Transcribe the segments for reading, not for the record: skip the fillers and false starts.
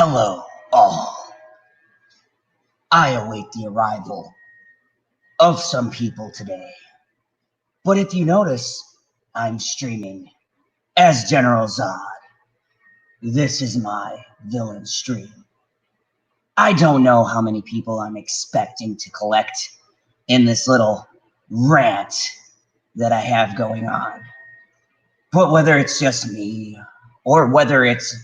Hello, all. I await the arrival of some people today. But if you notice, I'm streaming as General Zod. This is my villain stream. I don't know how many people I'm expecting to collect in this little rant that I have going on. But whether it's just me or whether it's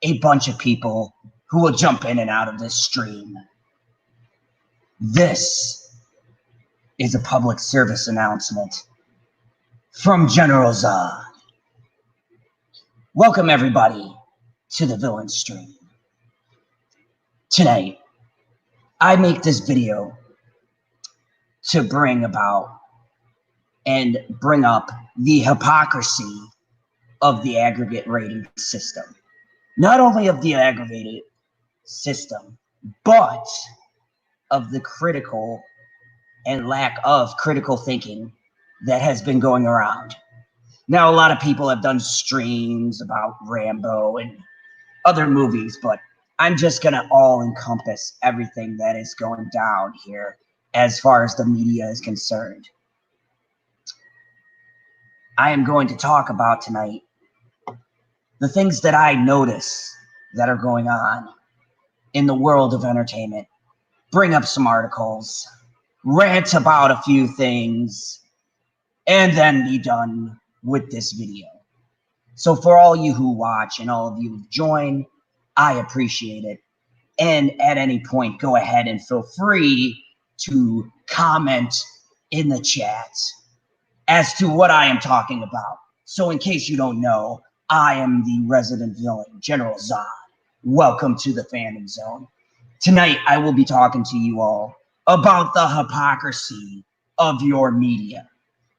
a bunch of people who will jump in and out of this stream, this is a public service announcement from General Zod. Welcome everybody to the villain stream. Tonight, I make this video to bring about and bring up the hypocrisy of the aggregate rating system. Not only of the aggregated system, but of the critical and lack of critical thinking that has been going around. Now, a lot of people have done streams about Rambo and other movies, but I'm just going to all encompass everything that is going down here as far as the media is concerned. I am going to talk about tonight the things that I notice that are going on in the world of entertainment, bring up some articles, rant about a few things, and then be done with this video. So for all you who watch and all of you who join, I appreciate it. And at any point, go ahead and feel free to comment in the chat as to what I am talking about. So in case you don't know, I am the resident villain, General Zod. Welcome to the Fandom Zone. Tonight, I will be talking to you all about the hypocrisy of your media,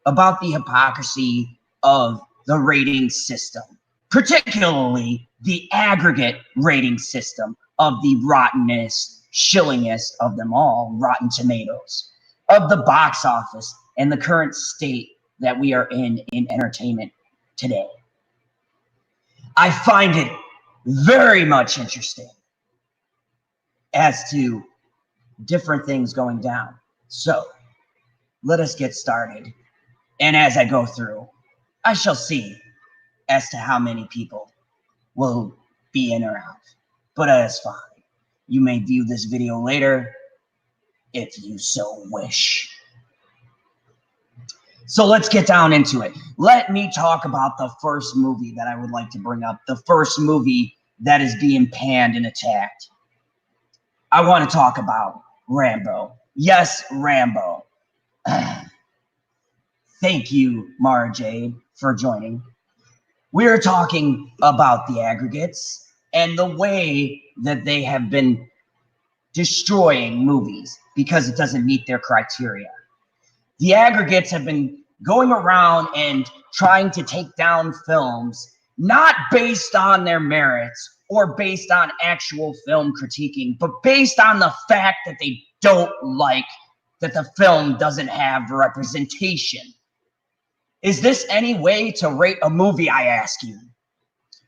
about the hypocrisy of the rating system, particularly the aggregate rating system of the rottenest, shillingest of them all, Rotten Tomatoes, of the box office and the current state that we are in entertainment today. I find it very much interesting as to different things going down. So let us get started. And as I go through, I shall see as to how many people will be in or out. But that is fine. You may view this video later if you so wish. So let's get down into it. Let me talk about the first movie that I would like to bring up. The first movie that is being panned and attacked. I want to talk about Rambo. Yes, Rambo. Thank you, Mara Jade, for joining. We're talking about the aggregates and the way that they have been destroying movies because it doesn't meet their criteria. The aggregates have been going around and trying to take down films not based on their merits or based on actual film critiquing, but based on the fact that they don't like that the film doesn't have representation. Is this any way to rate a movie, I ask you?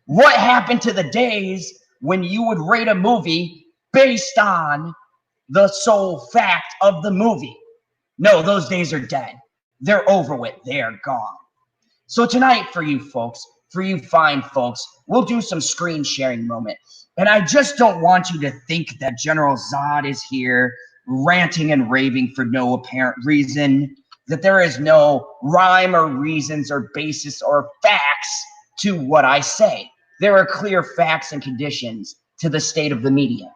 What happened to the days when you would rate a movie based on the sole fact of the movie? No, those days are dead. They're over with. They are gone. So tonight for you folks, for you fine folks, we'll do some screen sharing moment. And I just don't want you to think that General Zod is here ranting and raving for no apparent reason, that there is no rhyme or reasons or basis or facts to what I say. There are clear facts and conditions to the state of the media.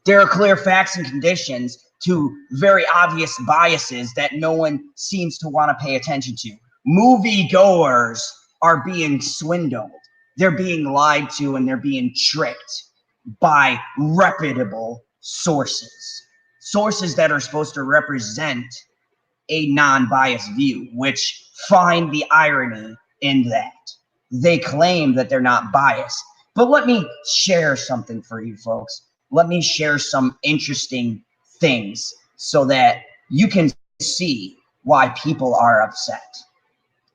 There are clear facts and conditions to very obvious biases that no one seems to want to pay attention to. Moviegoers are being swindled. They're being lied to and they're being tricked by reputable sources. Sources that are supposed to represent a non-biased view, which find the irony in that. They claim that they're not biased. But let me share something for you folks. Let me share some interesting things so that you can see why people are upset.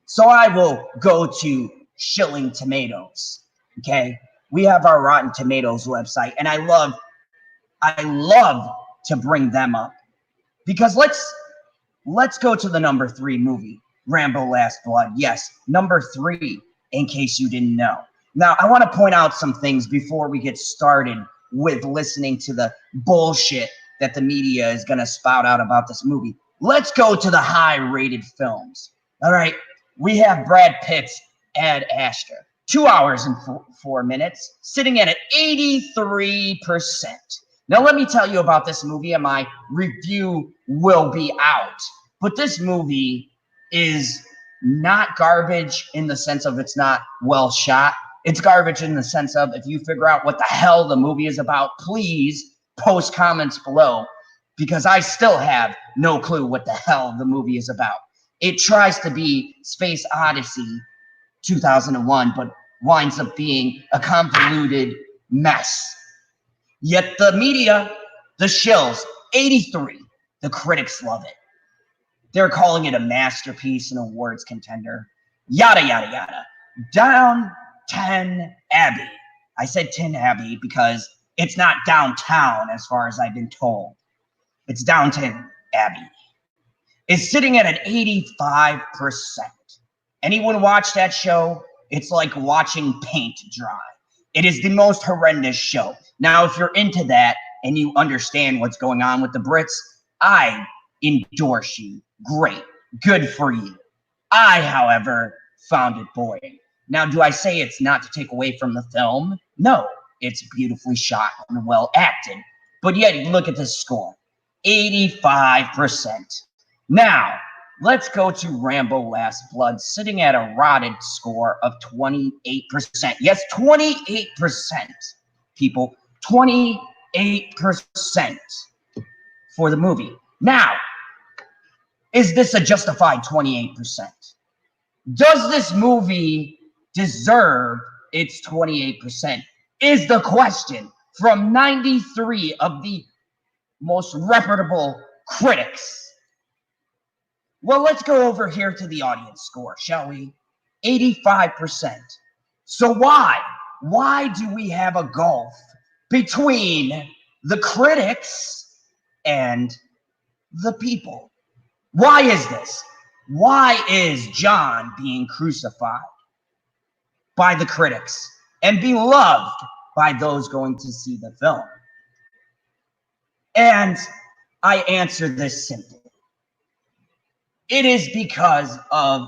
So I will go to Shilling Tomatoes, okay? we have our Rotten Tomatoes website, and I love to bring them up because let's go to the number 3 movie, Rambo Last Blood. Yes, number 3, in case you didn't know. Now, I want to point out some things before we get started with listening to the bullshit that the media is going to spout out about this movie. Let's go to the high-rated films. All right, we have Brad Pitt's Ad Astra, 2 hours and 4 minutes, sitting at an 83%. Now, let me tell you about this movie, and my review will be out. But this movie is not garbage in the sense of it's not well shot. It's garbage in the sense of if you figure out what the hell the movie is about, please post comments below, because I still have no clue what the hell the movie is about. It tries to be Space Odyssey 2001, but winds up being a convoluted mess. Yet the media, the shills, 83. The critics love it. They're calling it a masterpiece and awards contender. Yada, yada, yada. Downton Abbey. I said Tin Abbey because it's not downtown as far as I've been told. It's Downton Abbey. It's sitting at an 85%. Anyone watch that show? It's like watching paint dry. It is the most horrendous show. Now, if you're into that and you understand what's going on with the Brits, I endorse you. Great. Good for you. I, however, found it boring. Now, do I say it's not to take away from the film? No. It's beautifully shot and well acted. But yet, look at this score. 85%. Now, let's go to Rambo Last Blood, sitting at a rotted score of 28%. Yes, 28%, people. 28% for the movie. Now, is this a justified 28%? Does this movie deserve its 28%? Is the question from 93 of the most reputable critics. Well, let's go over here to the audience score, shall we? 85%. So why do we have a gulf between the critics and the people? Why is this? Why is John being crucified by the critics and beloved by those going to see the film? And I answer this simply. It is because of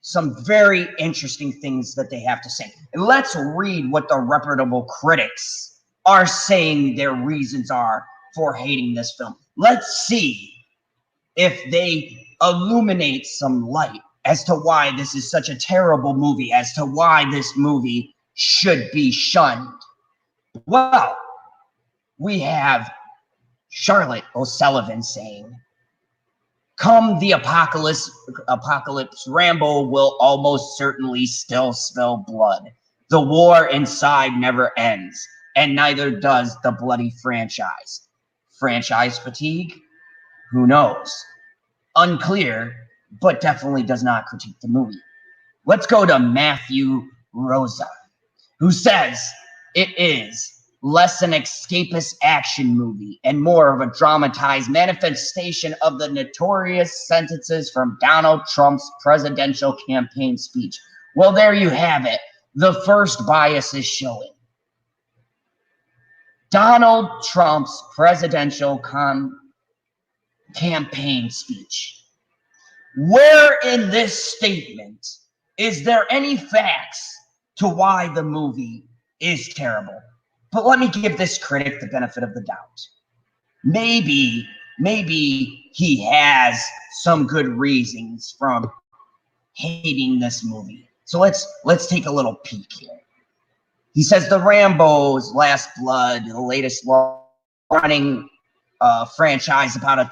some very interesting things that they have to say. And let's read what the reputable critics are saying their reasons are for hating this film. Let's see if they illuminate some light as to why this is such a terrible movie, as to why this movie should be shunned. Well, we have Charlotte O'Sullivan saying, "Come the apocalypse, Rambo will almost certainly still spill blood. The war inside never ends, and neither does the bloody franchise. Franchise fatigue? Who knows? Unclear, but definitely does not critique the movie." Let's go to Matthew Rosa, who says it is less an escapist action movie and more of a dramatized manifestation of the notorious sentences from Donald Trump's presidential campaign speech. Well, there you have it. The first bias is showing. Donald Trump's presidential campaign speech. Where in this statement is there any facts to why the movie is terrible? But let me give this critic the benefit of the doubt. Maybe he has some good reasons from hating this movie. So let's take a little peek here. He says the Rambo's Last Blood, the latest running franchise about a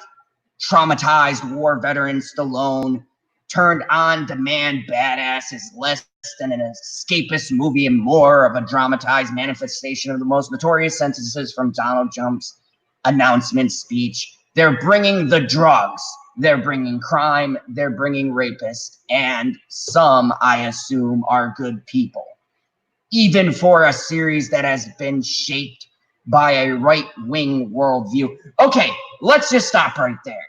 traumatized war veteran Stallone turned on-demand badass is less than an escapist movie and more of a dramatized manifestation of the most notorious sentences from Donald Trump's announcement speech. They're bringing the drugs, they're bringing crime, they're bringing rapists, and some, I assume, are good people. even for a series that has been shaped by a right-wing worldview. Okay, let's just stop right there.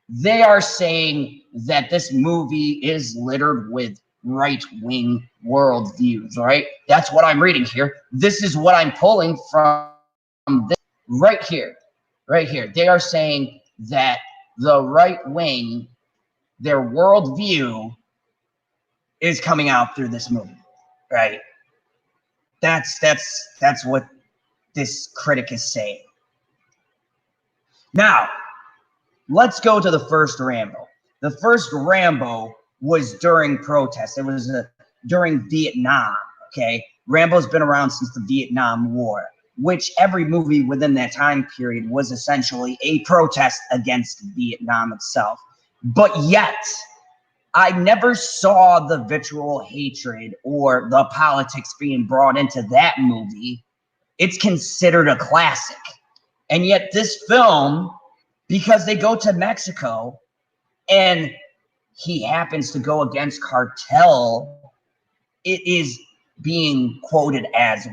They are saying that this movie is littered with right-wing worldviews, right? That's what I'm reading here. This is what I'm pulling from this right here. Right here. They are saying that the right wing, their worldview, is coming out through this movie, right? That's what this critic is saying. Now, let's go to the first Rambo. The first Rambo was during protests. It was during Vietnam, okay? Rambo's been around since the Vietnam War, which every movie within that time period was essentially a protest against Vietnam itself. But yet, I never saw the vitriol hatred or the politics being brought into that movie. It's considered a classic. And yet this film, because they go to Mexico and he happens to go against cartel, it is being quoted as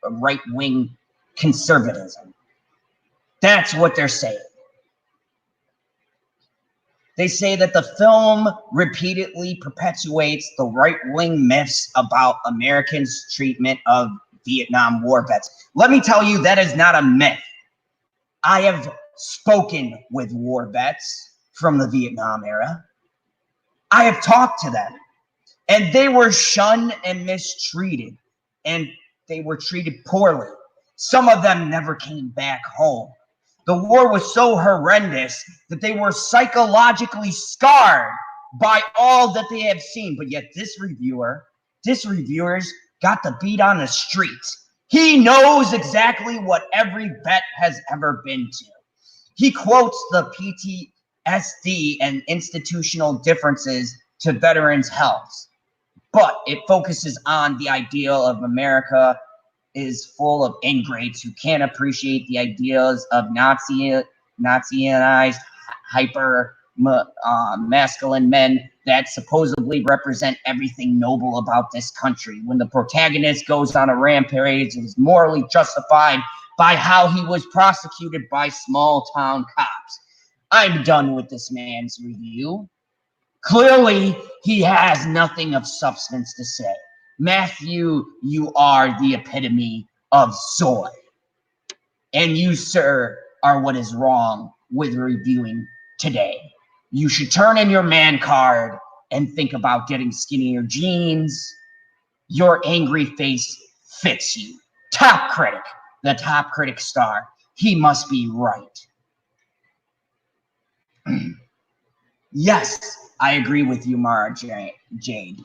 right-wing conservatism. That's what they're saying. They say that the film repeatedly perpetuates the right-wing myths about Americans' treatment of Vietnam War vets. Let me tell you, that is not a myth. I have spoken with war vets from the Vietnam era. I have talked to them, and they were shunned and mistreated, and they were treated poorly. Some of them never came back home. The war was so horrendous that they were psychologically scarred by all that they have seen. But yet this reviewers got the beat on the streets. He knows exactly what every vet has ever been to. He quotes the PTSD and institutional differences to veterans' health, but it focuses on the ideal of America is full of ingrates who can't appreciate the ideas of Nazi-ized, masculine men that supposedly represent everything noble about this country. When the protagonist goes on a rampage, it is morally justified by how he was prosecuted by small-town cops. I'm done with this man's review. Clearly, he has nothing of substance to say. Matthew, you are the epitome of soy. And you, sir, are what is wrong with reviewing today. You should turn in your man card and think about getting skinnier jeans. Your angry face fits you. Top critic, the top critic star. He must be right. Yes, I agree with you, Mara Jade.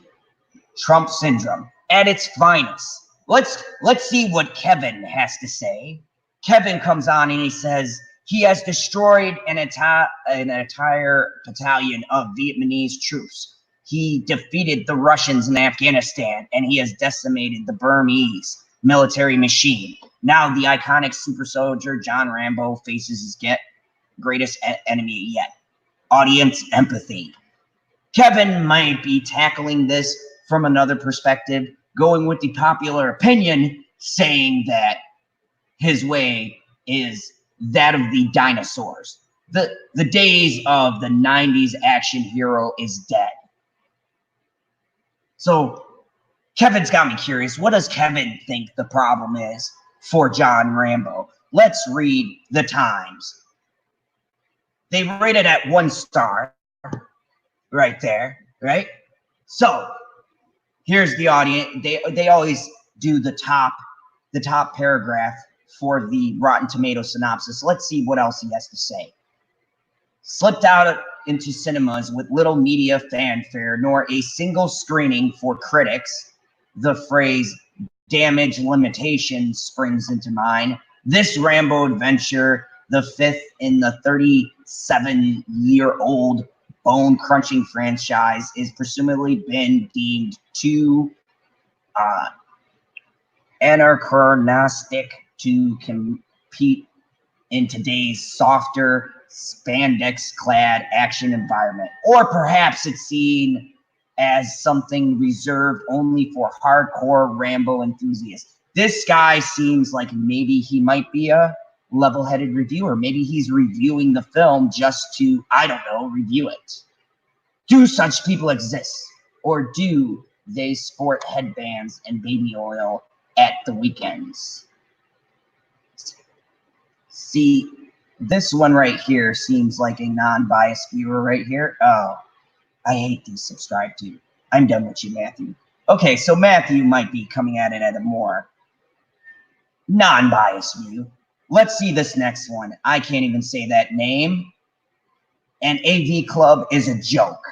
Trump syndrome at its finest. Let's see what Kevin has to say. Kevin comes on and he says he has destroyed an entire battalion of Vietnamese troops. He defeated the Russians in Afghanistan, and he has decimated the Burmese military machine. Now the iconic super soldier John Rambo faces his greatest enemy yet: audience empathy. Kevin might be tackling this from another perspective, going with the popular opinion, saying that his way is that of the dinosaurs. The days of the 90s action hero is dead. So Kevin's got me curious. What does Kevin think the problem is for John Rambo? Let's read the Times. They rate it at 1 star right there, right? So here's the audience. They always do the top paragraph for the Rotten Tomatoes synopsis. Let's see what else he has to say. Slipped out into cinemas with little media fanfare nor a single screening for critics. The phrase damage limitation springs into mind. This Rambo adventure, the 5th in the 37-year-old bone-crunching franchise, is presumably been deemed too anachronistic to compete in today's softer, spandex-clad action environment. Or perhaps it's seen as something reserved only for hardcore Rambo enthusiasts. This guy seems like maybe he might be a level-headed reviewer. Maybe he's reviewing the film just to, I don't know, review it. Do such people exist? Or do they sport headbands and baby oil at the weekends? See, this one right here seems like a non-biased viewer right here. Oh, I hate these subscribe to. I'm done with you, Matthew. Okay, so Matthew might be coming at it at a more non-biased view. Let's see this next one. I can't even say that name. And AV Club is a joke.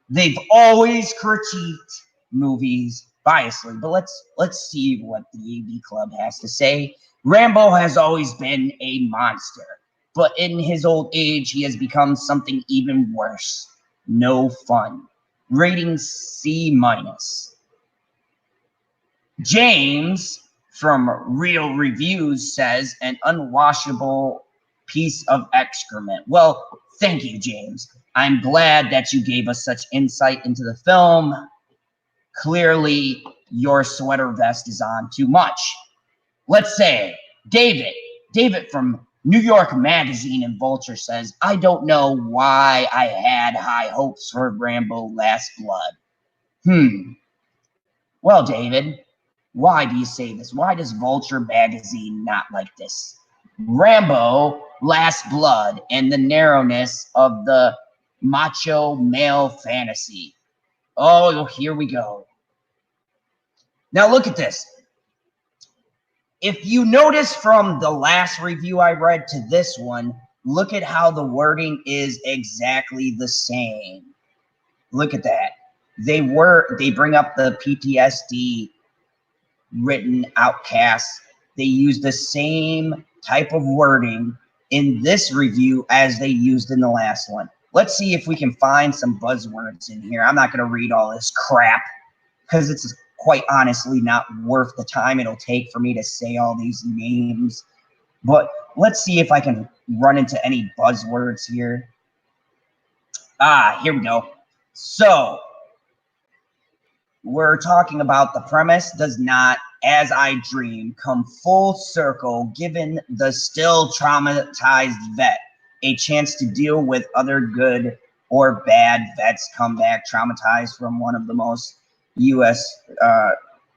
They've always critiqued movies biasly, but let's see what the AV Club has to say. Rambo has always been a monster, but in his old age, he has become something even worse. No fun. Rating C-. James from Real Reviews says an unwashable piece of excrement. Well, thank you, James. I'm glad that you gave us such insight into the film. Clearly, your sweater vest is on too much. Let's say David from New York Magazine and Vulture says, I don't know why I had high hopes for Rambo Last Blood. Well, David, why do you say this? Why does Vulture Magazine not like this? Rambo Last Blood and the narrowness of the macho male fantasy. Oh, here we go. Now look at this. If you notice from the last review I read to this one, look at how the wording is exactly the same. Look at that. They bring up the PTSD written outcasts. They use the same type of wording in this review as they used in the last one. Let's see if we can find some buzzwords in here. I'm not going to read all this crap because it's quite honestly not worth the time it'll take for me to say all these names. But let's see if I can run into any buzzwords here. Here we go. So, we're talking about the premise does not, as I dream, come full circle, given the still traumatized vet a chance to deal with other good or bad vets come back traumatized from one of the most U.S.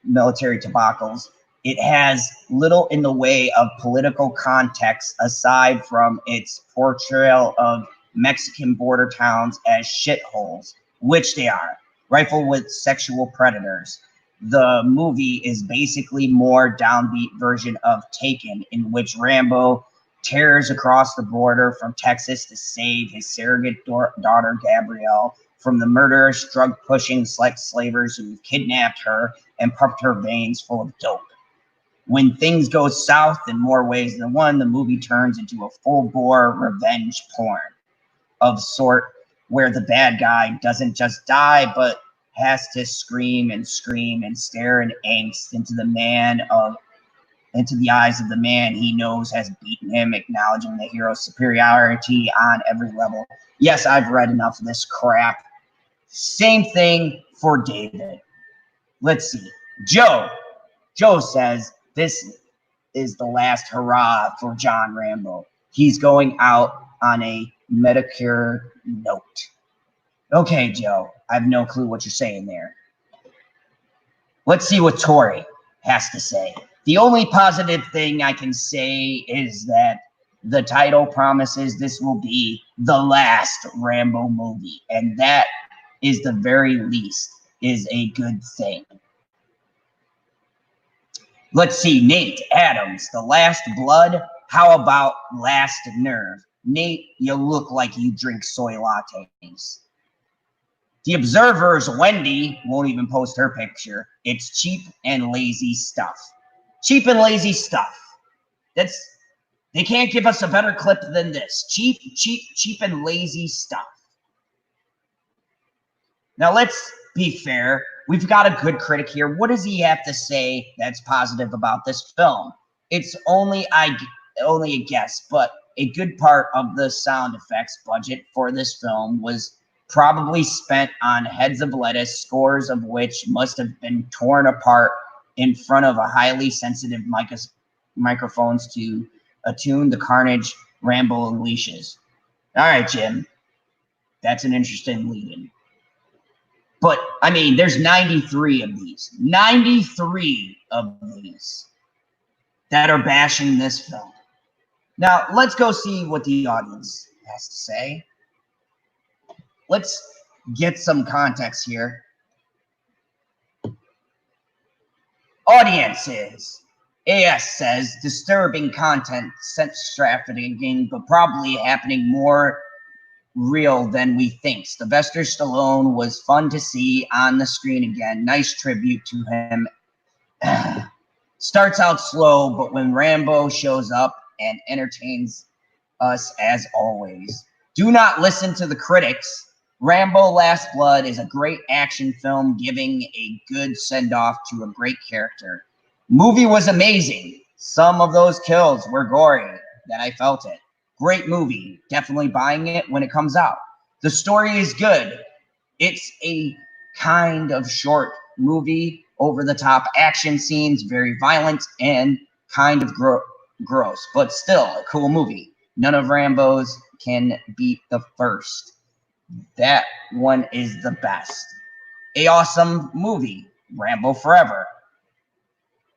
Military debacles. It has little in the way of political context aside from its portrayal of Mexican border towns as shitholes, which they are, rifled with sexual predators. The movie is basically more downbeat version of Taken, in which Rambo tears across the border from Texas to save his surrogate daughter Gabrielle from the murderous, drug-pushing sex slavers who kidnapped her and pumped her veins full of dope. When things go south in more ways than one, the movie turns into a full-bore revenge porn of sort where the bad guy doesn't just die, but has to scream and stare in angst into the eyes of the man he knows has beaten him, acknowledging the hero's superiority on every level. Yes, I've read enough of this crap. Same thing for David. Let's see. Joe says this is the last hurrah for John Rambo. He's going out on a Medicare note. Okay, Joe, I have no clue what you're saying there. Let's see what Tori has to say. The only positive thing I can say is that the title promises this will be the last Rambo movie, and that is the very least is a good thing. Let's see, Nate Adams, The Last Blood. How about Last Nerve? Nate, you look like you drink soy lattes. The Observer's Wendy won't even post her picture. It's cheap and lazy stuff. Cheap and lazy stuff. They can't give us a better clip than this. Cheap and lazy stuff. Now let's be fair. We've got a good critic here. What does he have to say that's positive about this film? It's only a guess, but a good part of the sound effects budget for this film was probably spent on heads of lettuce, scores of which must have been torn apart in front of a highly sensitive microphones to attune the carnage Rambo unleashes. All right, Jim. That's an interesting lead-in. But, I mean, there's 93 of these. 93 of these that are bashing this film. Now, let's go see what the audience has to say. Let's get some context here. Audiences. AS says, disturbing content, sex trafficking, but probably happening more real than we think. Sylvester Stallone was fun to see on the screen again. Nice tribute to him. Starts out slow, but when Rambo shows up and entertains us as always. Do not listen to the critics. Rambo Last Blood is a great action film giving a good send-off to a great character. Movie was amazing. Some of those kills were gory, that I felt it. Great movie. Definitely buying it when it comes out. The story is good. It's a kind of short movie, over-the-top action scenes, very violent and kind of gross, but still a cool movie. None of Rambo's can beat the first. That one is the best. A awesome movie. Rambo Forever.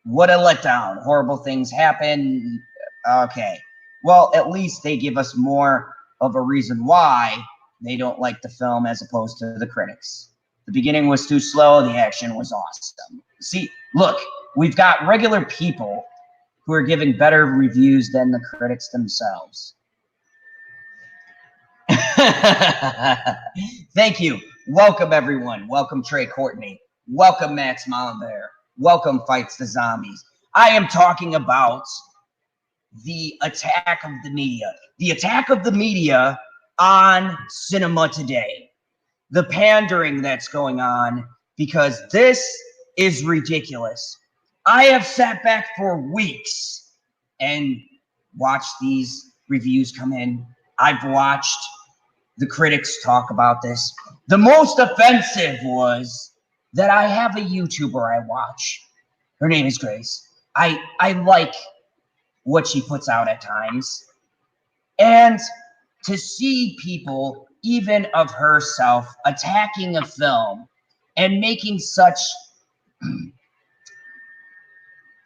What a letdown. Horrible things happen. Okay. Well, at least they give us more of a reason why they don't like the film as opposed to the critics. The beginning was too slow. The action was awesome. See, look, we've got regular people who are giving better reviews than the critics themselves. Thank you. Welcome, everyone. Welcome, Trey Courtney. Welcome, Max Mollenbear. Welcome, Fights the Zombies. I am talking about the attack of the media. The attack of the media on cinema today. The pandering that's going on, because this is ridiculous. I have sat back for weeks and watched these reviews come in. I've watched the critics talk about this. The most offensive was that I have a YouTuber I watch. Her name is Grace. I like what she puts out at times. And to see people, even of herself, attacking a film and making such,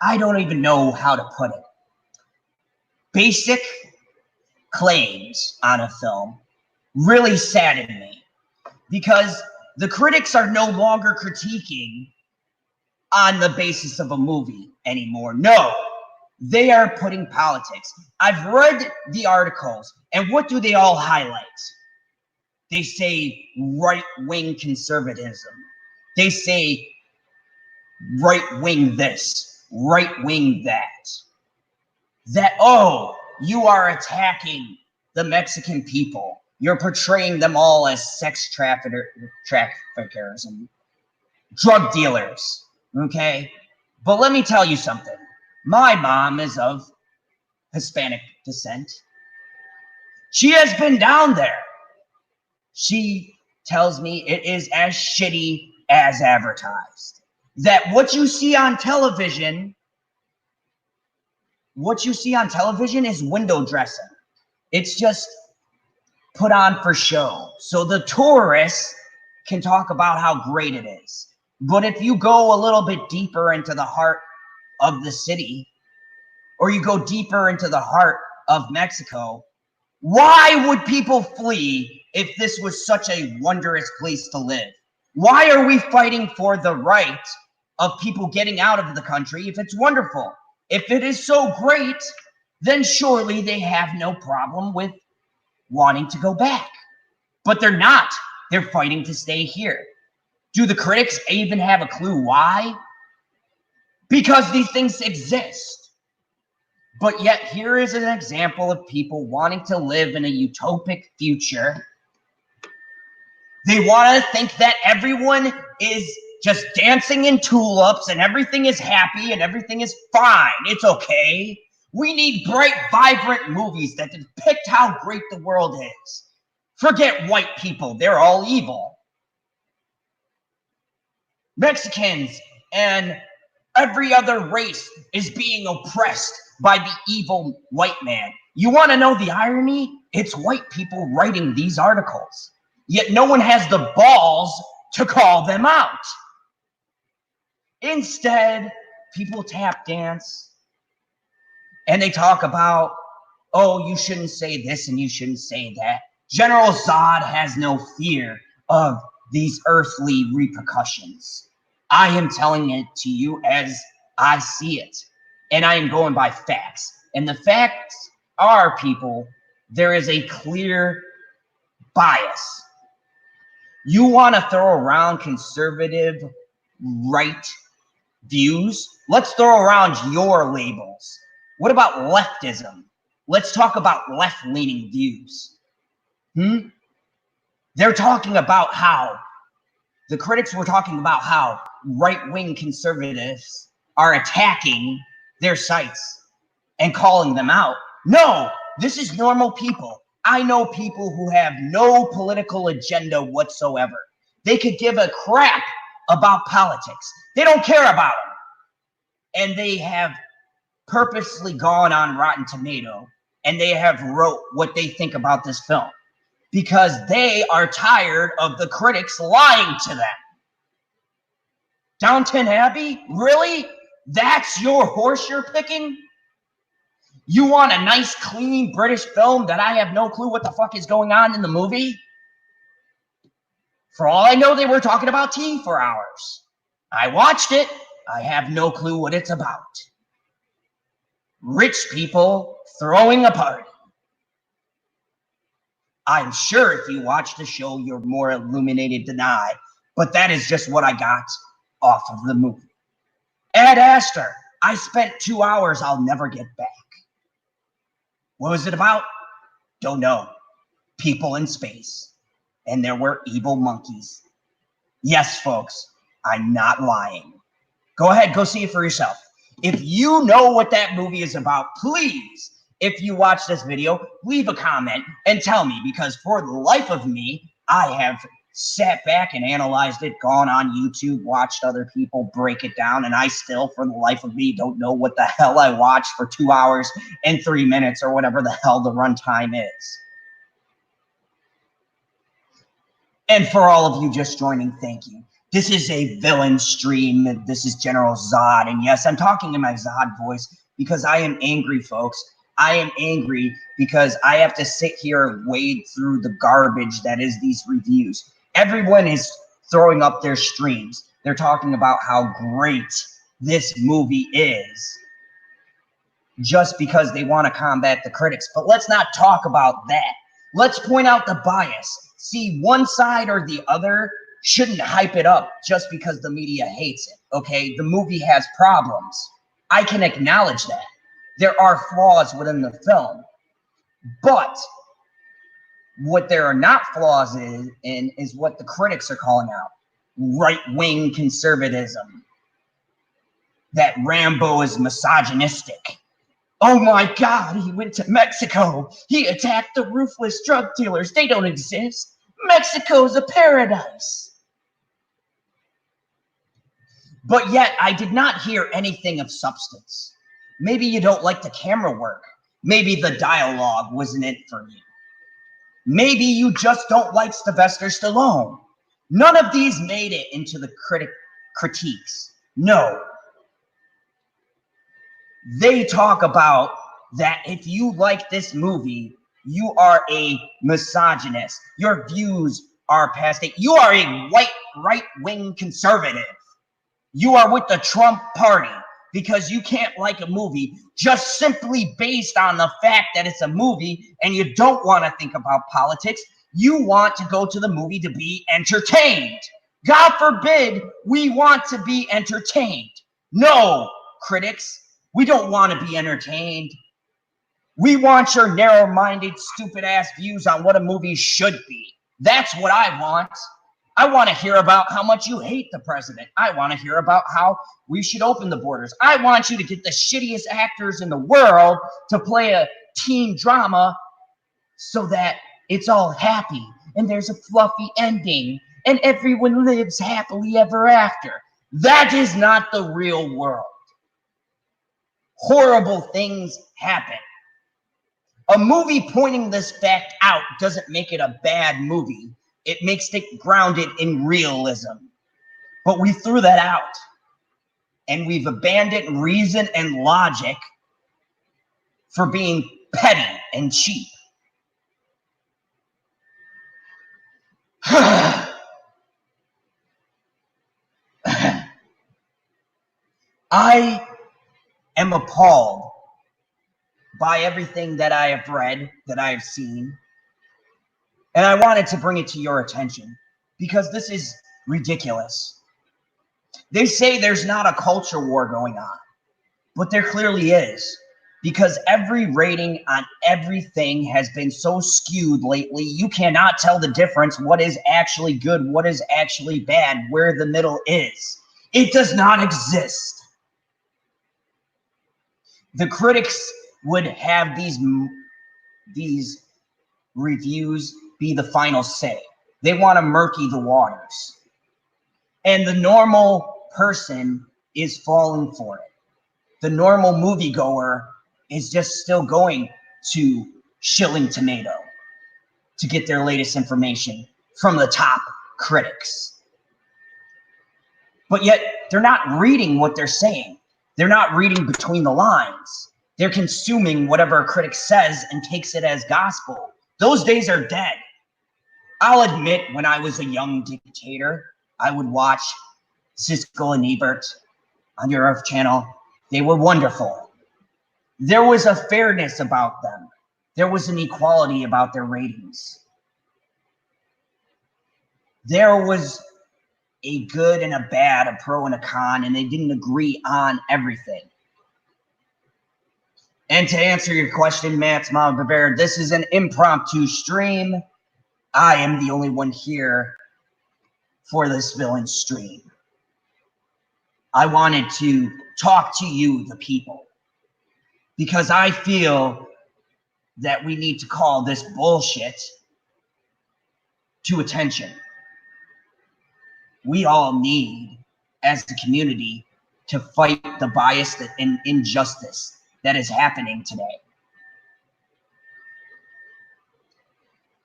I don't even know how to put it, basic claims on a film really saddened me, because the critics are no longer critiquing on the basis of a movie anymore. No, they are putting politics. I've read the articles, and what do they all highlight? They say right-wing conservatism. They say right-wing this, right-wing that. That, oh, you are attacking the Mexican people. You're portraying them all as sex traffickers and drug dealers, okay? But let me tell you something. My mom is of Hispanic descent. She has been down there. She tells me it is as shitty as advertised. That what you see on television is window dressing. It's just put on for show. So the tourists can talk about how great it is. But if you go a little bit deeper into the heart of the city, or you go deeper into the heart of Mexico, why would people flee if this was such a wondrous place to live? Why are we fighting for the right of people getting out of the country if it's wonderful? If it is so great, then surely they have no problem with wanting to go back. But they're not. They're fighting to stay here. Do the critics even have a clue why? Because these things exist. But yet here is an example of people wanting to live in a utopic future. They want to think that everyone is just dancing in tulips and everything is happy and everything is fine. It's okay. We need bright, vibrant movies that depict how great the world is. Forget white people, they're all evil. Mexicans and every other race is being oppressed by the evil white man. You want to know the irony? It's white people writing these articles, yet no one has the balls to call them out. Instead, people tap dance and they talk about, oh, you shouldn't say this and you shouldn't say that. General Zod has no fear of these earthly repercussions. I am telling it to you as I see it, and I am going by facts. And the facts are, people, there is a clear bias. You want to throw around conservative right views? Let's throw around your labels. What about leftism? Let's talk about left-leaning views. They're talking about how, the critics were talking about how right-wing conservatives are attacking their sites and calling them out. No, this is normal people. I know people who have no political agenda whatsoever. They could give a crap about politics. They don't care about them. And they have purposely gone on Rotten Tomato and they have wrote what they think about this film, because they are tired of the critics lying to them. Downton Abbey? Really? That's your horse you're picking? You want a nice, clean British film that I have no clue what the fuck is going on in the movie? For all I know, they were talking about tea for hours. I watched it. I have no clue what it's about. Rich people throwing a party. I'm sure if you watch the show, you're more illuminated than I, but that is just what I got off of the movie. Ad Astra, I spent 2 hours I'll never get back. What was it about? Don't know. People in space. And there were evil monkeys. Yes, folks, I'm not lying. Go ahead, go see it for yourself. If you know what that movie is about, please, if you watch this video, leave a comment and tell me, because for the life of me, I have sat back and analyzed it, gone on YouTube, watched other people break it down, and I still, for the life of me, don't know what the hell I watched for 2 hours and 3 minutes or whatever the hell the runtime is. And for all of you just joining, thank you. This is a villain stream. This is General Zod. And yes, I'm talking in my Zod voice because I am angry, folks. I am angry because I have to sit here and wade through the garbage that is these reviews. Everyone is throwing up their streams. They're talking about how great this movie is just because they want to combat the critics. But let's not talk about that. Let's point out the bias. See, one side or the other shouldn't hype it up just because the media hates it, okay? The movie has problems. I can acknowledge that. There are flaws within the film. But what there are not flaws in is what the critics are calling out. Right-wing conservatism. That Rambo is misogynistic. Oh my God, he went to Mexico. He attacked the ruthless drug dealers. They don't exist. Mexico's a paradise. But yet, I did not hear anything of substance. Maybe you don't like the camera work. Maybe the dialogue wasn't it for you. Maybe you just don't like Sylvester Stallone. None of these made it into the critiques. No. They talk about that if you like this movie, you are a misogynist. Your views are past it. You are a white right-wing conservative. You are with the Trump party because you can't like a movie just simply based on the fact that it's a movie and you don't want to think about politics. You want to go to the movie to be entertained. God forbid we want to be entertained. No, critics, we don't want to be entertained. We want your narrow-minded, stupid-ass views on what a movie should be. That's what I want. I want to hear about how much you hate the president. I want to hear about how we should open the borders. I want you to get the shittiest actors in the world to play a teen drama so that it's all happy and there's a fluffy ending and everyone lives happily ever after. That is not the real world. Horrible things happen. A movie pointing this fact out doesn't make it a bad movie. It makes it grounded in realism. But we threw that out. And we've abandoned reason and logic for being petty and cheap. I am appalled by everything that I have read, that I have seen. And I wanted to bring it to your attention because this is ridiculous. They say there's not a culture war going on, but there clearly is, because every rating on everything has been so skewed lately. You cannot tell the difference, what is actually good, what is actually bad, where the middle is. It does not exist. The critics would have these reviews be the final say. They want to murky the waters. And the normal person is falling for it. The normal moviegoer is just still going to Shilling Tomato to get their latest information from the top critics. But yet, they're not reading what they're saying. They're not reading between the lines. They're consuming whatever a critic says and takes it as gospel. Those days are dead. I'll admit, when I was a young dictator, I would watch Siskel and Ebert on your Earth channel. They were wonderful. There was a fairness about them. There was an equality about their ratings. There was a good and a bad, a pro and a con, and they didn't agree on everything. And to answer your question, Matt's Mama Bear, this is an impromptu stream. I am the only one here for this villain stream. I wanted to talk to you, the people, because I feel that we need to call this bullshit to attention. We all need, as a community, to fight the bias and injustice that is happening today.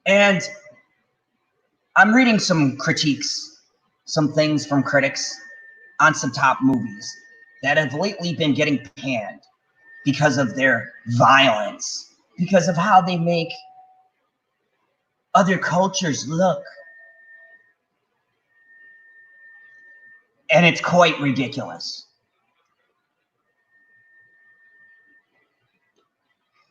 And I'm reading some critiques, some things from critics on some top movies that have lately been getting panned because of their violence, because of how they make other cultures look. And it's quite ridiculous.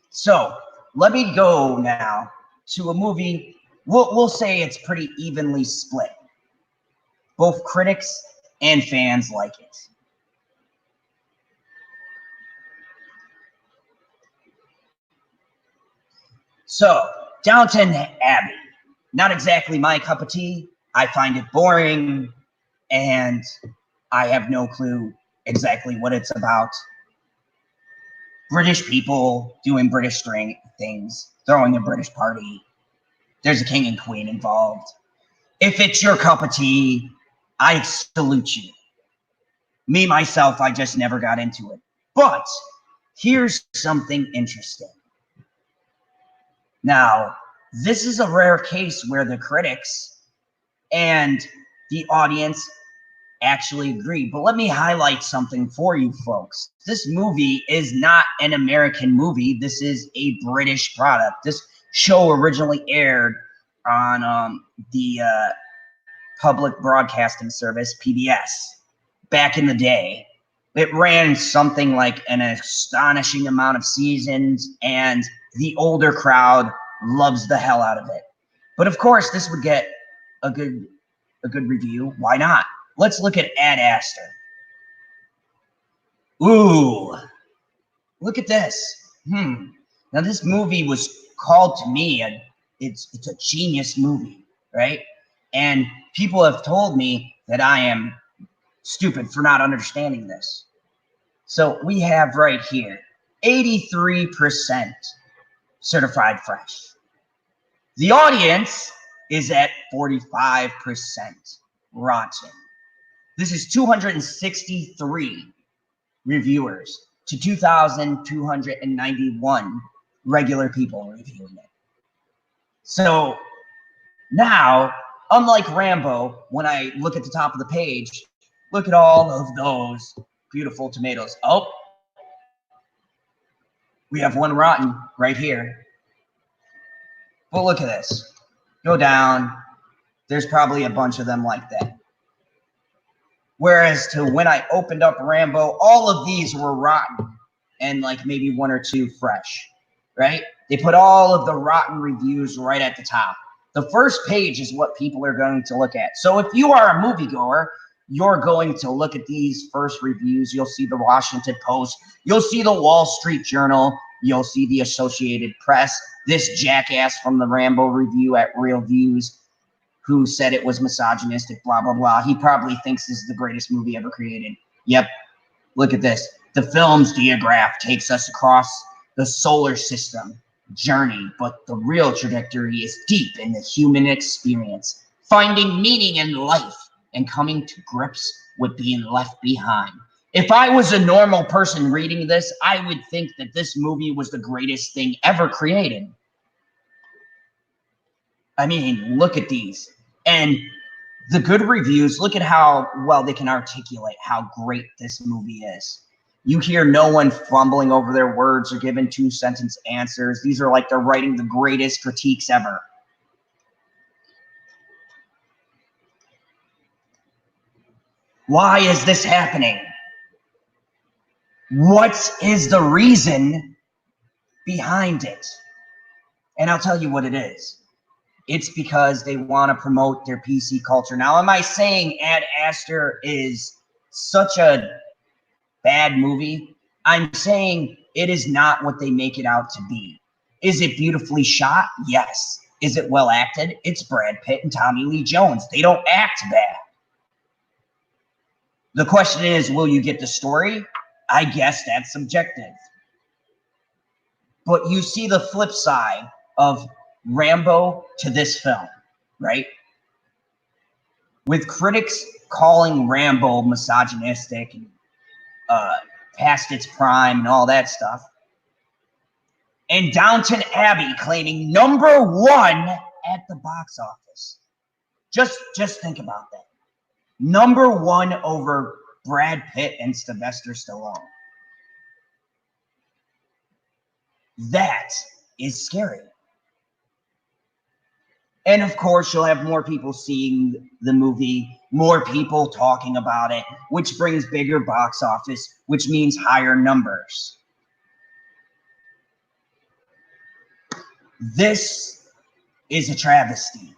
So let me go now to a movie. We'll say it's pretty evenly split. Both critics and fans like it. So, Downton Abbey. Not exactly my cup of tea. I find it boring, and I have no clue exactly what it's about. British people doing British things, throwing a British party. There's a king and queen involved. If it's your cup of tea, I salute you. Me, myself, I just never got into it. But here's something interesting. Now, this is a rare case where the critics and the audience actually agree. But let me highlight something for you folks. This movie is not an American movie. This is a British product. This show originally aired on the public broadcasting service, PBS, back in the day. It ran something like an astonishing amount of seasons, and the older crowd loves the hell out of it. But of course, this would get a good review. Why not? Let's look at Ad Astra. Ooh, look at this. Now this movie was called to me, and it's a genius movie, right? And people have told me that I am stupid for not understanding this. So we have right here 83% certified fresh. The audience is at 45% rotten. This is 263 reviewers to 2,291 regular people reviewing it. So now, unlike Rambo, when I look at the top of the page, look at all of those beautiful tomatoes. Oh, we have one rotten right here. But look at this. Go down. There's probably a bunch of them like that. Whereas to when I opened up Rambo, all of these were rotten and like maybe one or two fresh, right? They put all of the rotten reviews right at the top. The first page is what people are going to look at. So if you are a moviegoer, you're going to look at these first reviews. You'll see the Washington Post. You'll see the Wall Street Journal. You'll see the Associated Press. This jackass from the Rambo review at Real Views, who said it was misogynistic, blah, blah, blah. He probably thinks this is the greatest movie ever created. Yep. Look at this. The film's diagraph takes us across the solar system journey, but the real trajectory is deep in the human experience, finding meaning in life and coming to grips with being left behind. If I was a normal person reading this, I would think that this movie was the greatest thing ever created. I mean, look at these. And the good reviews, look at how well they can articulate how great this movie is. You hear no one fumbling over their words or giving two-sentence answers. These are like they're writing the greatest critiques ever. Why is this happening? What is the reason behind it? And I'll tell you what it is. It's because they want to promote their PC culture. Now, am I saying Ad Astra is such a bad movie? I'm saying it is not what they make it out to be. Is it beautifully shot? Yes. Is it well acted? It's Brad Pitt and Tommy Lee Jones. They don't act bad. The question is, will you get the story? I guess that's subjective. But you see the flip side of Rambo to this film, right? With critics calling Rambo misogynistic and past its prime and all that stuff, and Downton Abbey claiming #1 at the box office. Just think about that. #1 over Brad Pitt and Sylvester Stallone. That is scary. And of course, you'll have more people seeing the movie, more people talking about it, which brings bigger box office, which means higher numbers. This is a travesty.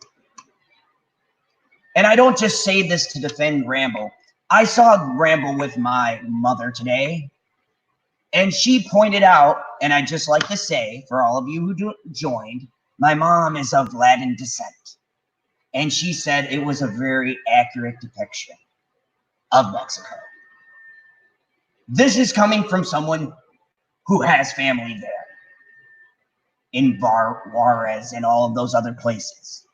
And I don't just say this to defend Rambo. I saw Rambo with my mother today, and she pointed out, and I'd just like to say, for all of you who joined, my mom is of Latin descent, and she said it was a very accurate depiction of Mexico. This is coming from someone who has family there, in Juarez and all of those other places.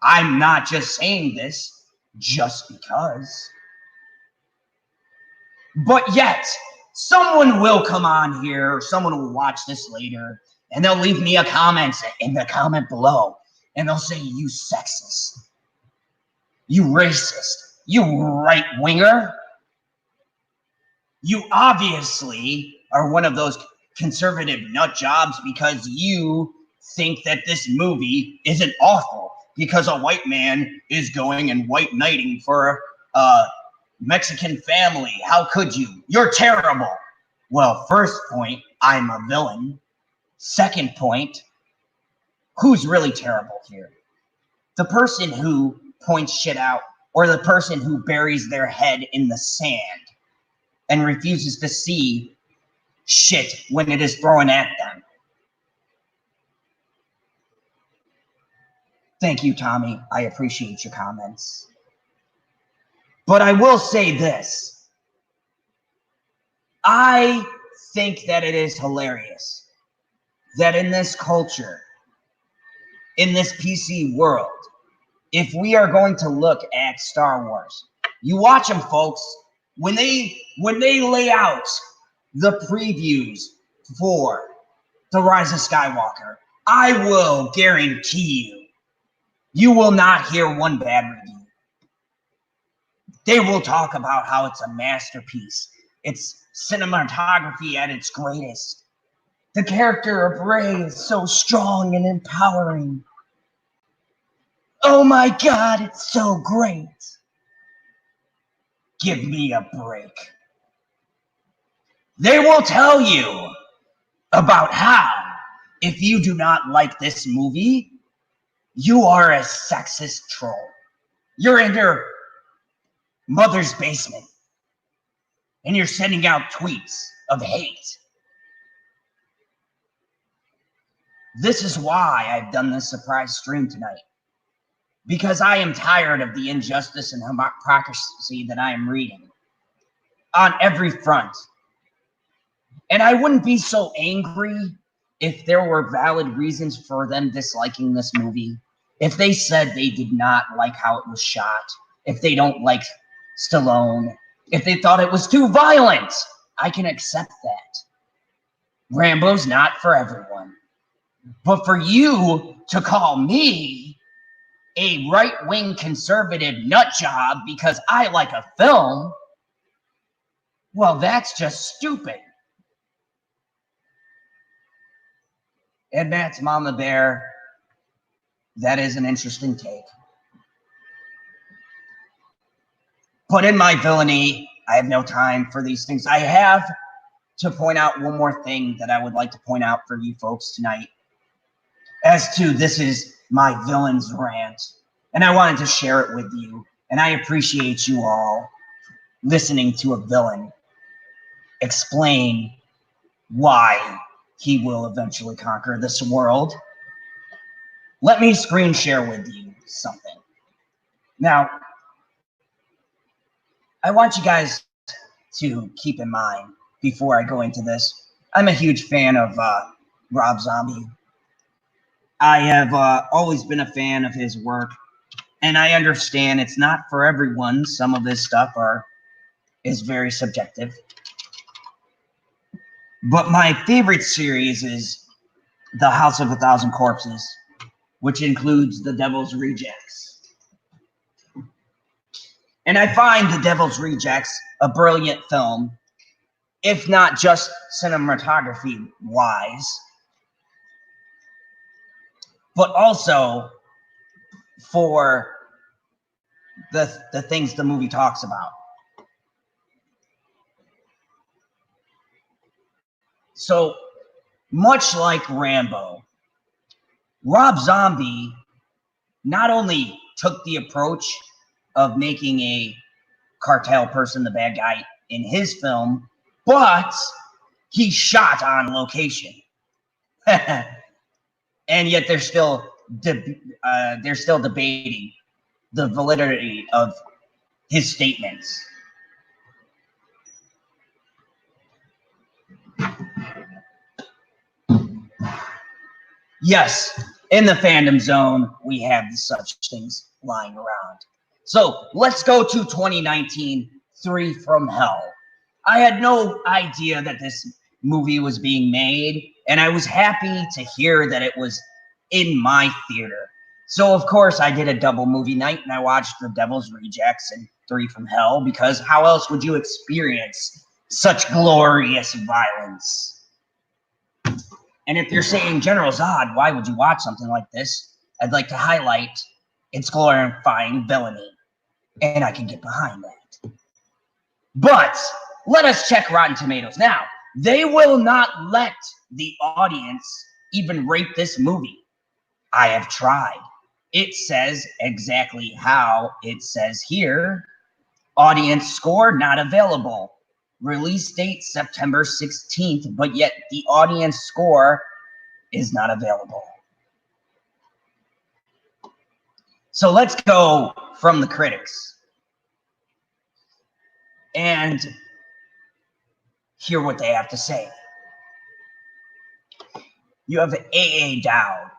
I'm not just saying this just because. But yet, someone will come on here, or someone will watch this later, and they'll leave me a comment in the comment below, and they'll say, you sexist, you racist, you right-winger. You obviously are one of those conservative nut jobs because you think that this movie isn't awful because a white man is going and white knighting for a Mexican family. How could you? You're terrible. Well, first point, I'm a villain. Second point, who's really terrible here? The person who points shit out, or the person who buries their head in the sand and refuses to see shit when it is thrown at them. Thank you, Tommy. I appreciate your comments. But I will say this. I think that it is hilarious that in this culture, in this PC world. If we are going to look at Star Wars, you watch them, folks. When they lay out the previews for The Rise of Skywalker, I will guarantee you will not hear one bad review. They will talk about how it's a masterpiece. It's cinematography at its greatest. The character of Rey is so strong and empowering. Oh my God, it's so great. Give me a break. They will tell you about how, if you do not like this movie, you are a sexist troll. You're in your mother's basement and you're sending out tweets of hate. This is why I've done this surprise stream tonight. Because I am tired of the injustice and hypocrisy that I am reading on every front. And I wouldn't be so angry if there were valid reasons for them disliking this movie. If they said they did not like how it was shot, if they don't like Stallone, if they thought it was too violent, I can accept that. Rambo's not for everyone. But for you to call me a right-wing conservative nut job because I like a film, well, that's just stupid. And that's Mama Bear. That is an interesting take. But in my villainy, I have no time for these things. I have to point out one more thing that I would like to point out for you folks tonight. As to this is my villain's rant. And I wanted to share it with you. And I appreciate you all listening to a villain explain why he will eventually conquer this world. Let me screen share with you something. Now, I want you guys to keep in mind before I go into this, I'm a huge fan of Rob Zombie. I have always been a fan of his work, and I understand it's not for everyone. Some of his stuff is very subjective. But my favorite series is The House of a Thousand Corpses, which includes The Devil's Rejects. And I find The Devil's Rejects a brilliant film, if not just cinematography-wise, but also for the things the movie talks about. So, much like Rambo, Rob Zombie not only took the approach of making a cartel person the bad guy in his film, but he shot on location. And yet they're still debating the validity of his statements. Yes, in the fandom zone, we have such things lying around. So let's go to 2019, 3 from Hell. I had no idea that this movie was being made, and I was happy to hear that it was in my theater. So, of course, I did a double movie night, and I watched The Devil's Rejects and 3 from Hell, because how else would you experience such glorious violence? And if you're saying, General Zod, why would you watch something like this? I'd like to highlight its glorifying villainy, and I can get behind that. But let us check Rotten Tomatoes. Now, they will not let the audience even rate this movie. I have tried. It says exactly how it says here. Audience score not available. Release date September 16th, but yet the audience score is not available. So let's go from the critics and hear what they have to say. You have A.A. Dowd.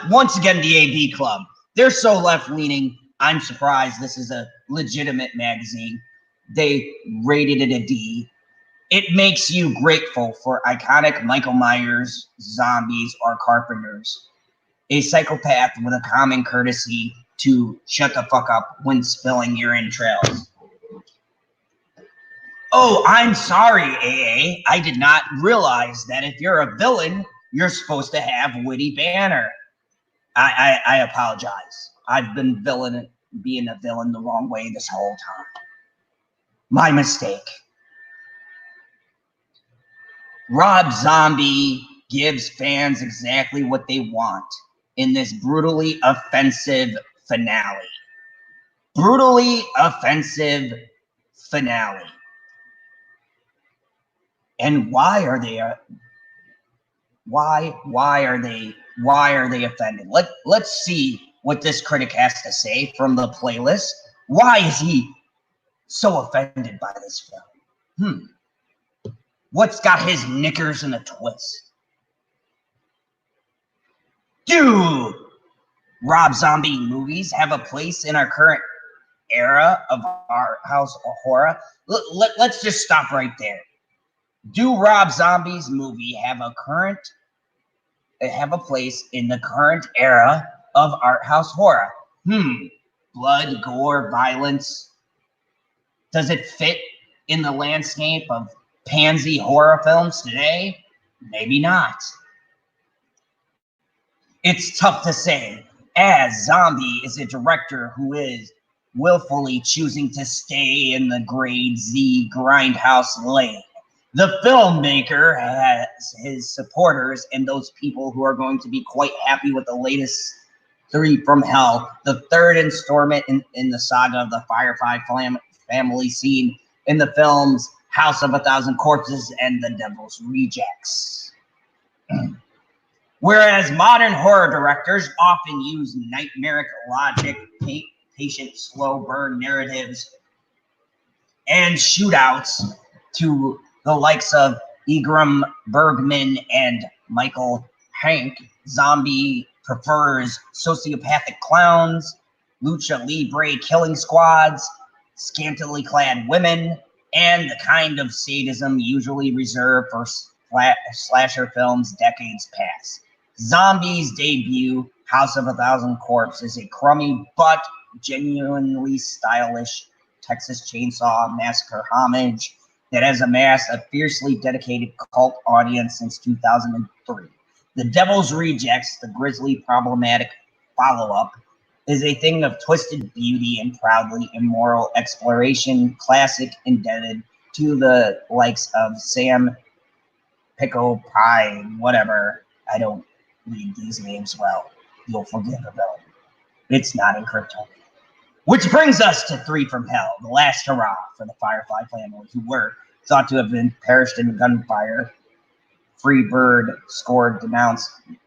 Once again, the AB Club. They're so left-leaning. I'm surprised this is a legitimate magazine. They rated it a D. It makes you grateful for iconic Michael Myers, zombies, or Carpenters. A psychopath with a common courtesy to shut the fuck up when spilling your entrails. Oh, I'm sorry, AA. I did not realize that if you're a villain, you're supposed to have witty banter. I apologize. I've been being a villain the wrong way this whole time. My mistake. Rob Zombie gives fans exactly what they want in this brutally offensive finale. Brutally offensive finale. And why are they offended? Let's see what this critic has to say from the playlist. Why is he so offended by this film? What's got his knickers in a twist? Do Rob Zombie movies have a place in our current era of our house of horror? Let's just stop right there. Do Rob Zombie's movie have a place in the current era of art house horror? Blood, gore, violence. Does it fit in the landscape of pansy horror films today? Maybe not. It's tough to say, as Zombie is a director who is willfully choosing to stay in the grade Z grindhouse lane. The filmmaker has his supporters and those people who are going to be quite happy with the latest Three from Hell, the third installment in the saga of the Firefly family seen in the films House of a Thousand Corpses and The Devil's Rejects. Whereas modern horror directors often use nightmaric logic, patient, slow burn narratives, and shootouts to the likes of Ingmar Bergman and Michael Hanke, Zombie prefers sociopathic clowns, lucha libre killing squads, scantily clad women, and the kind of sadism usually reserved for slasher films decades past. Zombie's debut, House of a Thousand Corpses, is a crummy but genuinely stylish Texas Chainsaw Massacre homage that has amassed a fiercely dedicated cult audience since 2003. The Devil's Rejects, the grisly, problematic follow-up, is a thing of twisted beauty and proudly immoral exploration, classic indebted to the likes of Sam Pickle Pie, whatever. I don't read these names well. You'll forgive a villain. It's not in Kryptonian. Which brings us to Three from Hell, the last hurrah for the Firefly family, who were thought to have been perished in gunfire. Freebird scored denouncement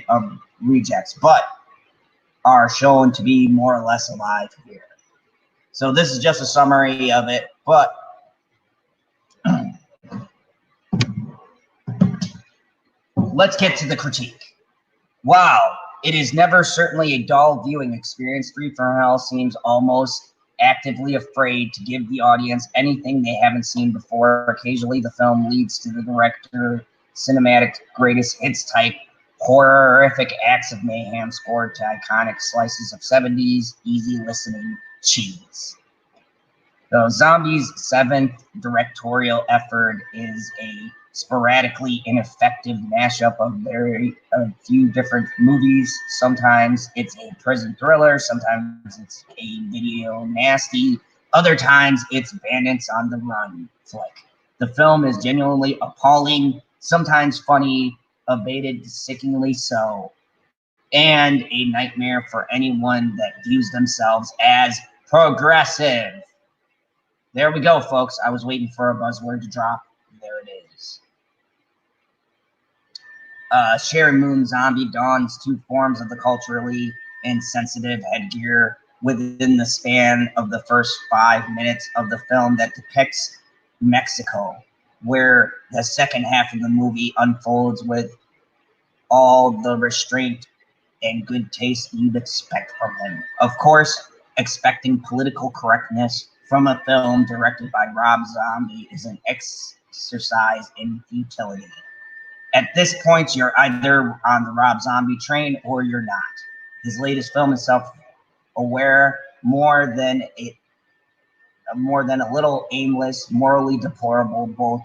of rejects, but are shown to be more or less alive here. So this is just a summary of it, but let's get to the critique. Wow, it is never certainly a dull viewing experience. Three from Hell seems almost actively afraid to give the audience anything they haven't seen before. Occasionally, the film leads to the director cinematic greatest hits type horrific acts of mayhem scored to iconic slices of 70s easy listening cheese. The Zombie's seventh directorial effort is a sporadically ineffective mashup of a few different movies. Sometimes it's a prison thriller, sometimes it's a video nasty, other times it's Bandits on the Run flick. The film is genuinely appalling, sometimes funny, abated sickeningly so, and a nightmare for anyone that views themselves as progressive. There we go, folks. I was waiting for a buzzword to drop. There it is. Sherry Moon Zombie dons two forms of the culturally insensitive headgear within the span of the first 5 minutes of the film that depicts Mexico, where the second half of the movie unfolds with all the restraint and good taste you'd expect from him. Of course, expecting political correctness from a film directed by Rob Zombie is an exercise in futility. At this point, you're either on the Rob Zombie train or you're not. His latest film is self-aware, more than a little aimless, morally deplorable, both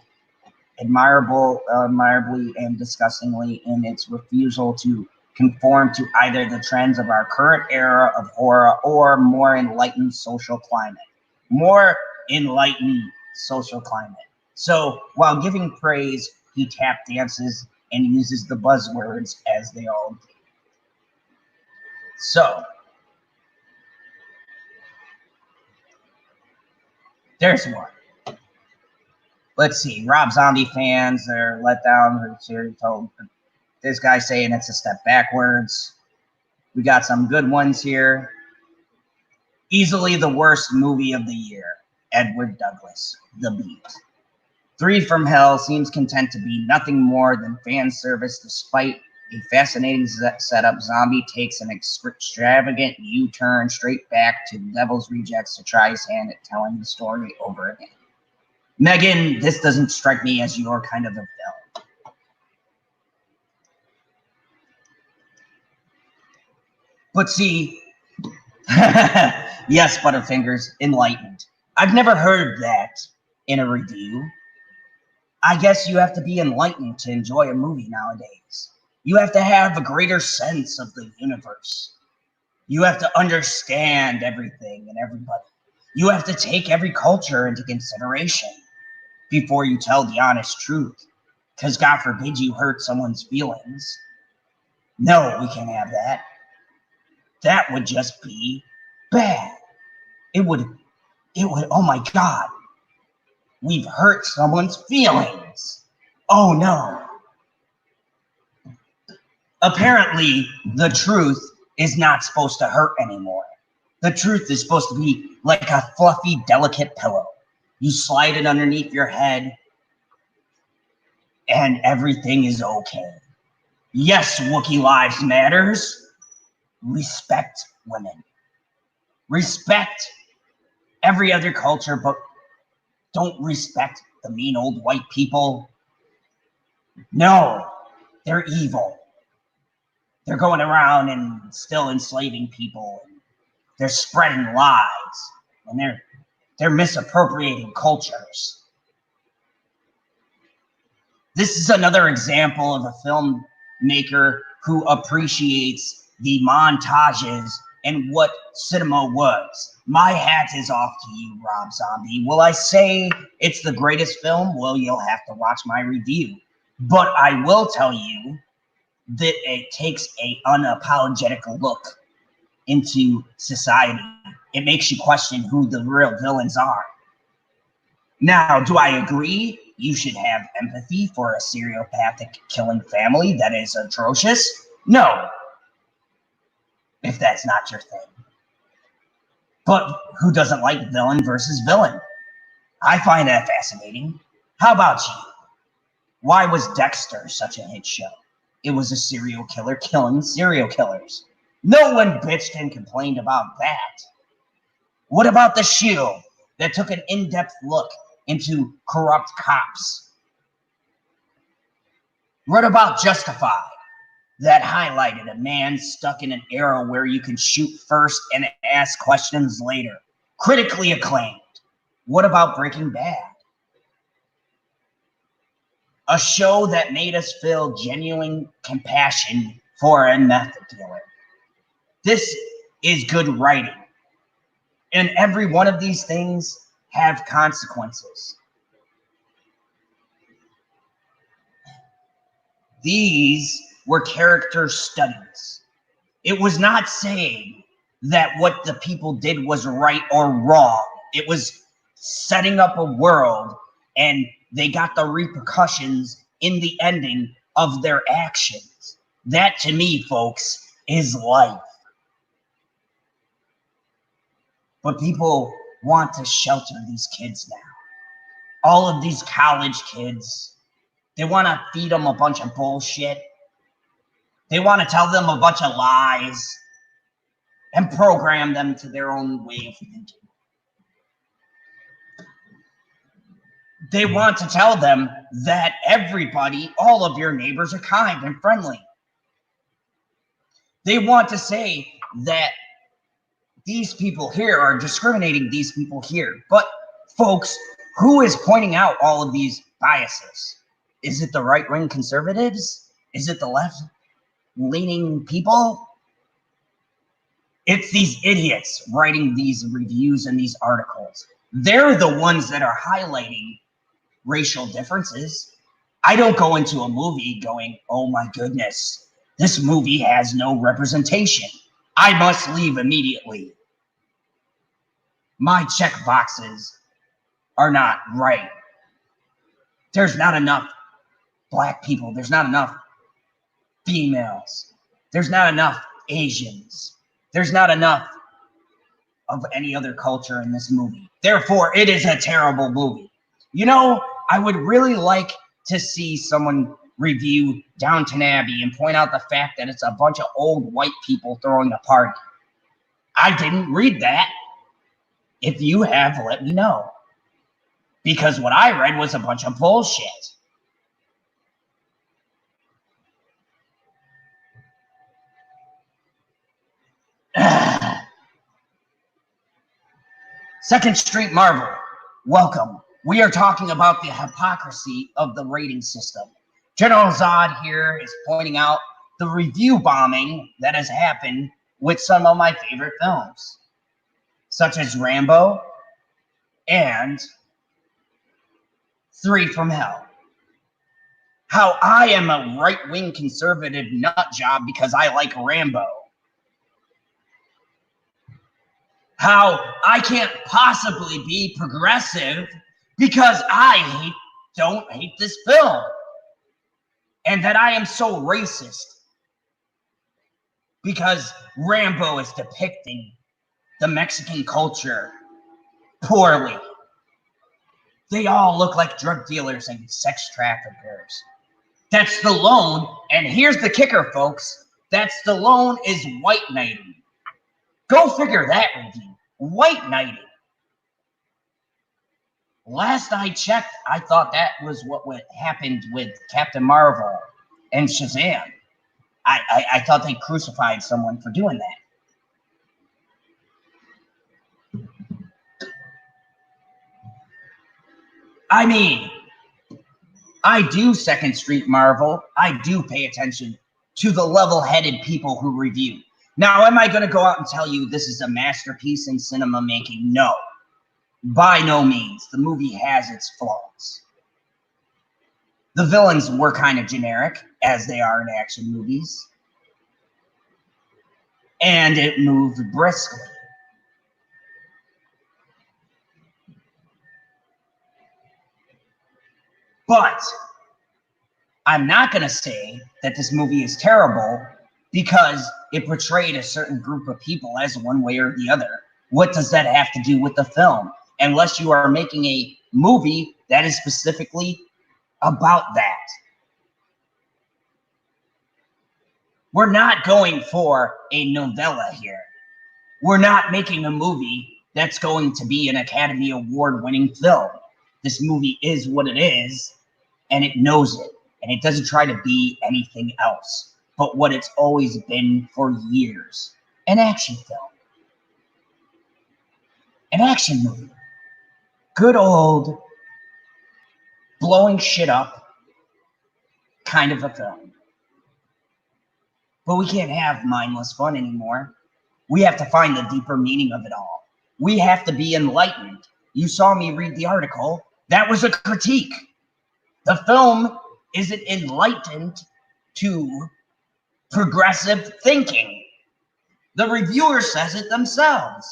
admirably and disgustingly in its refusal to conform to either the trends of our current era of horror or more enlightened social climate. More enlightened social climate. So while giving praise, he tap dances and uses the buzzwords as they all do. So there's one. Let's see. Rob Zombie fans are let down. They're told this guy saying it's a step backwards. We got some good ones here. Easily the worst movie of the year. Edward Douglas, The Beat. 3 from Hell seems content to be nothing more than fan service despite a fascinating setup. Zombie takes an extravagant U-turn straight back to Devil's Rejects to try his hand at telling the story over again. Megan, this doesn't strike me as your kind of a film. But see, yes, Butterfingers, enlightened. I've never heard that in a review. I guess you have to be enlightened to enjoy a movie nowadays. You have to have a greater sense of the universe. You have to understand everything and everybody. You have to take every culture into consideration before you tell the honest truth. Because God forbid you hurt someone's feelings. No, we can't have that. That would just be bad. It would, oh my God. We've hurt someone's feelings. Oh no. Apparently, the truth is not supposed to hurt anymore. The truth is supposed to be like a fluffy, delicate pillow. You slide it underneath your head, and everything is okay. Yes, Wookiee lives matters. Respect women. Respect every other culture, but don't respect the mean old white people. No, they're evil. They're going around and still enslaving people. They're spreading lies, and they're misappropriating cultures. This is another example of a filmmaker who appreciates the montages and what cinema was. My hat is off to you, Rob Zombie. Will I say it's the greatest film? Well, you'll have to watch my review. But I will tell you that it takes an unapologetic look into society. It makes you question who the real villains are. Now, do I agree you should have empathy for a seriopathic killing family that is atrocious? No, if that's not your thing. But who doesn't like villain versus villain? I find that fascinating. How about you? Why was Dexter such a hit show? It was a serial killer killing serial killers. No one bitched and complained about that. What about The Shield that took an in-depth look into corrupt cops? What about Justified that highlighted a man stuck in an era where you can shoot first and ask questions later? Critically acclaimed. What about Breaking Bad? A show that made us feel genuine compassion for a meth dealer. This is good writing. And every one of these things have consequences. These were character studies. It was not saying that what the people did was right or wrong. It was setting up a world, and they got the repercussions in the ending of their actions. That, to me, folks, is life. But people want to shelter these kids now. All of these college kids, they want to feed them a bunch of bullshit. They want to tell them a bunch of lies and program them to their own way of thinking. They want to tell them that everybody, all of your neighbors are kind and friendly. They want to say that these people here are discriminating these people here. But folks, who is pointing out all of these biases? Is it the right-wing conservatives? Is it the left-leaning people? It's these idiots writing these reviews and these articles. They're the ones that are highlighting racial differences. I don't go into a movie going, oh my goodness, this movie has no representation. I must leave immediately. My check boxes are not right. There's not enough Black people. There's not enough females. There's not enough Asians. There's not enough of any other culture in this movie. Therefore, it is a terrible movie. You know, I would really like to see someone review Downton Abbey and point out the fact that it's a bunch of old white people throwing a party. I didn't read that. If you have, let me know. Because what I read was a bunch of bullshit. Second Street Marvel, welcome. We are talking about the hypocrisy of the rating system. General Zod here is pointing out the review bombing that has happened with some of my favorite films, such as Rambo and 3 from Hell. How I am a right-wing conservative nut job because I like Rambo. How I can't possibly be progressive because I don't hate this film. And that I am so racist because Rambo is depicting the Mexican culture poorly. They all look like drug dealers and sex traffickers. That Stallone, and here's the kicker, folks, that Stallone is white knighting. Go figure that review. White knighting. Last I checked, I thought that was what happened with Captain Marvel and Shazam. I thought they crucified someone for doing that. I mean, I do Second Street Marvel. I do pay attention to the level-headed people who review. Now, am I going to go out and tell you this is a masterpiece in cinema making? No. By no means. The movie has its flaws. The villains were kind of generic, as they are in action movies. And it moved briskly. But I'm not going to say that this movie is terrible because it portrayed a certain group of people as one way or the other. What does that have to do with the film? Unless you are making a movie that is specifically about that. We're not going for a novella here. We're not making a movie that's going to be an Academy Award-winning film. This movie is what it is, and it knows it. And it doesn't try to be anything else but what it's always been for years. An action film. An action movie. Good old blowing shit up kind of a film. But we can't have mindless fun anymore. We have to find the deeper meaning of it all. We have to be enlightened. You saw me read the article. That was a critique. The film isn't enlightened to progressive thinking. The reviewer says it themselves.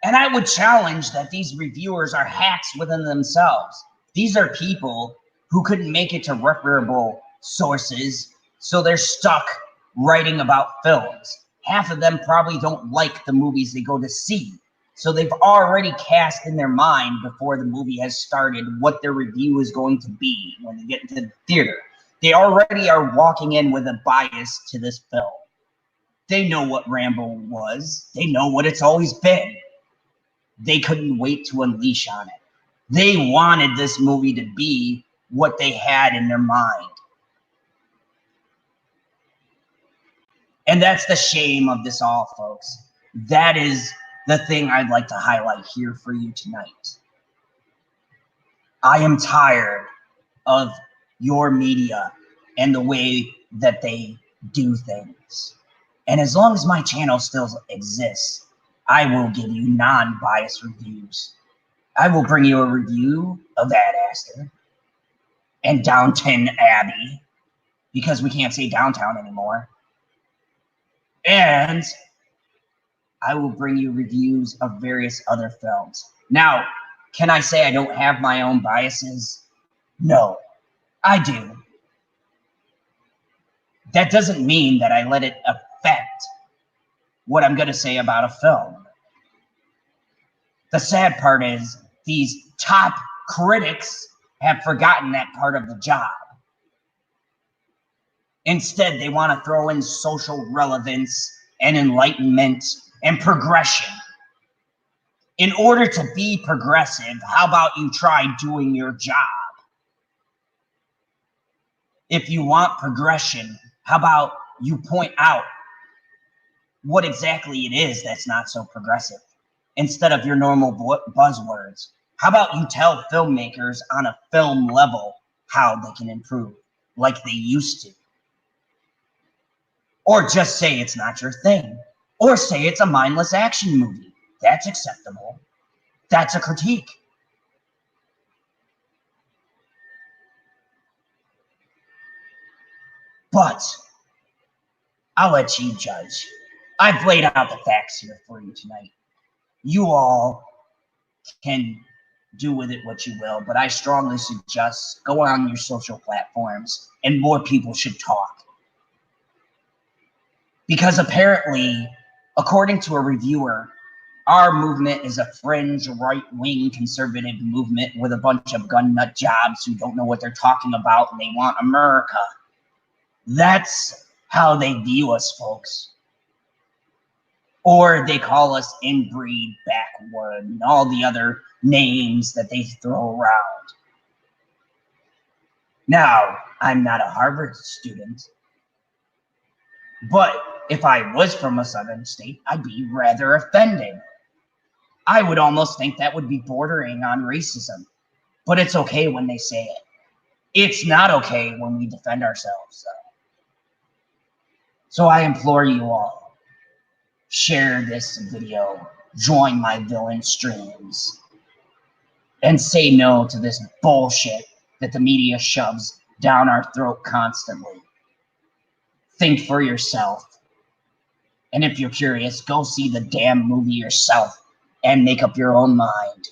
And I would challenge that these reviewers are hacks within themselves. These are people who couldn't make it to reputable sources, so they're stuck writing about films. Half of them probably don't like the movies they go to see. So they've already cast in their mind before the movie has started what their review is going to be when they get into the theater. They already are walking in with a bias to this film. They know what Rambo was. They know what it's always been. They couldn't wait to unleash on it. They wanted this movie to be what they had in their mind. And that's the shame of this all, folks. That is the thing I'd like to highlight here for you tonight. I am tired of your media and the way that they do things. And as long as my channel still exists, I will give you non-biased reviews. I will bring you a review of Ad Astra and Downton Abbey, because we can't say downtown anymore. And I will bring you reviews of various other films. Now, can I say I don't have my own biases? No, I do. That doesn't mean that I let it affect what I'm going to say about a film. The sad part is these top critics have forgotten that part of the job. Instead, they want to throw in social relevance and enlightenment and progression. In order to be progressive, how about you try doing your job? If you want progression, how about you point out what exactly it is that's not so progressive instead of your normal buzzwords? How about you tell filmmakers on a film level how they can improve like they used to? Or just say it's not your thing. Or say it's a mindless action movie. That's acceptable. That's a critique. But I'll let you judge. I've laid out the facts here for you tonight. You all can do with it what you will, but I strongly suggest go on your social platforms and more people should talk. Because apparently, according to a reviewer, our movement is a fringe right-wing conservative movement with a bunch of gun nut jobs who don't know what they're talking about and they want America. That's how they view us, folks. Or they call us inbreed, backward, and all the other names that they throw around. Now, I'm not a Harvard student, but if I was from a southern state, I'd be rather offended. I would almost think that would be bordering on racism, but it's okay when they say it. It's not okay when we defend ourselves, though. So I implore you all, share this video, join my villain streams, and say no to this bullshit that the media shoves down our throat constantly. Think for yourself. And if you're curious, go see the damn movie yourself and make up your own mind.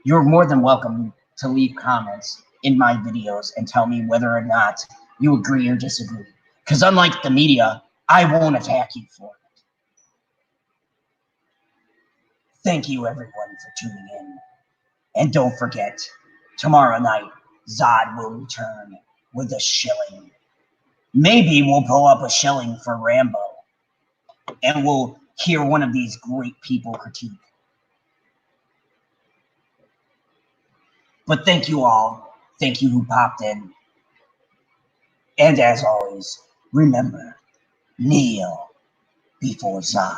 You're more than welcome to leave comments in my videos and tell me whether or not you agree or disagree. Because unlike the media, I won't attack you for it. Thank you everyone for tuning in. And don't forget, tomorrow night, Zod will return with a shilling. Maybe we'll pull up a shilling for Rambo. And we'll hear one of these great people critique. But thank you all. Thank you who popped in. And as always, remember, kneel before Zod.